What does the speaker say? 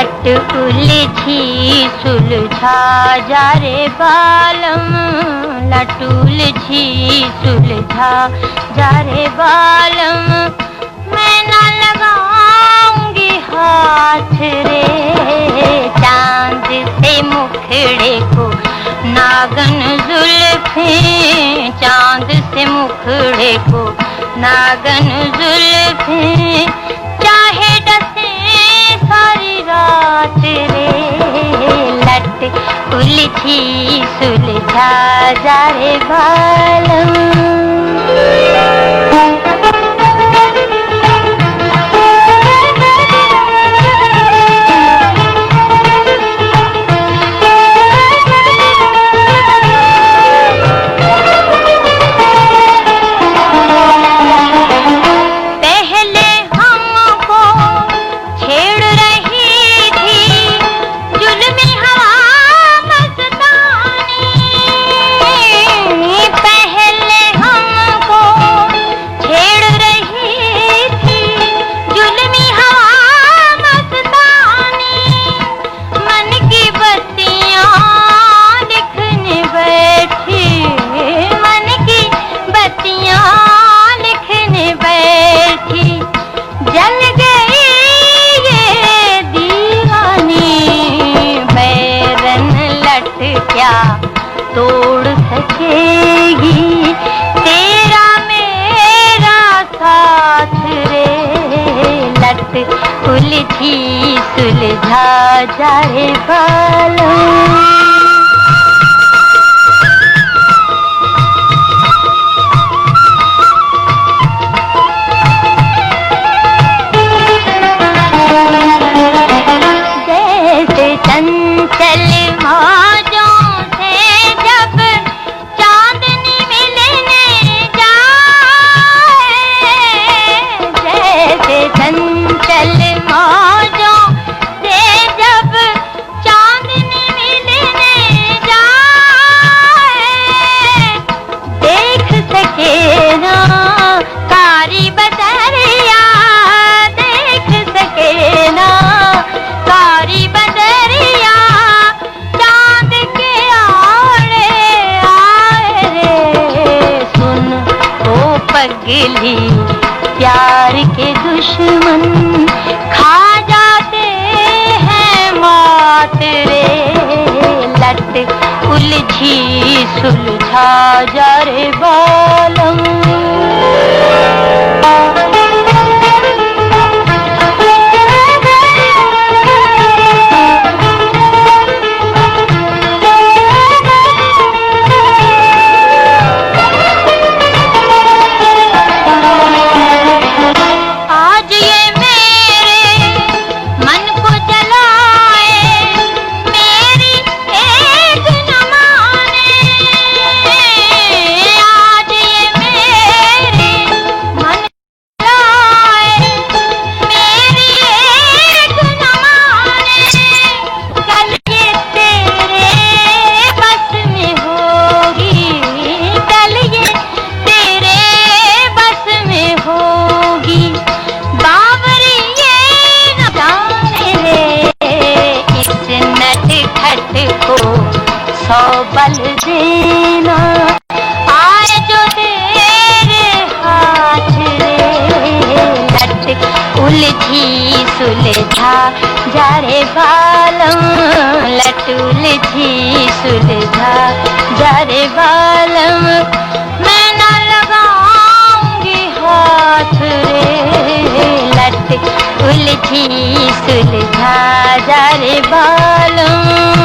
लट उलझी सुलझा जा रे बालम, लट उलझी सुलझा जा रे बालम, मैं ना लगाऊंगी हाथ रे चांद से मुखड़े को नागन जुल्फें, चांद से मुखड़े को नागन जुल्फें, चाहे डसे सारी रात रे लट उलझी सुलझा जा रे बालम। तोड़ सकेगी तेरा मेरा साथ रे लट उलझी सुलझा जा रे बालम। जैसे चंचल मौजों जब चांदनी मिलने जाए, जैसे चंचल मौजों से जब चांदनी मिलने जाए, देख सके ना कारी बदरिया, देख सके ना कारी बदरिया, पगली प्यार के दुश्मन खा जाते हैं मौत रे लट उलझी सुलझा जा रे बालम। सौ बल देना आए जो तेरे हाथ रे लट उलझी सुलझा जा रे बालम, लट उलझी सुलझा जा रे बालम, मैं ना लगाऊंगी हाथ रे लट उलझी सुलझा जा रे बालम।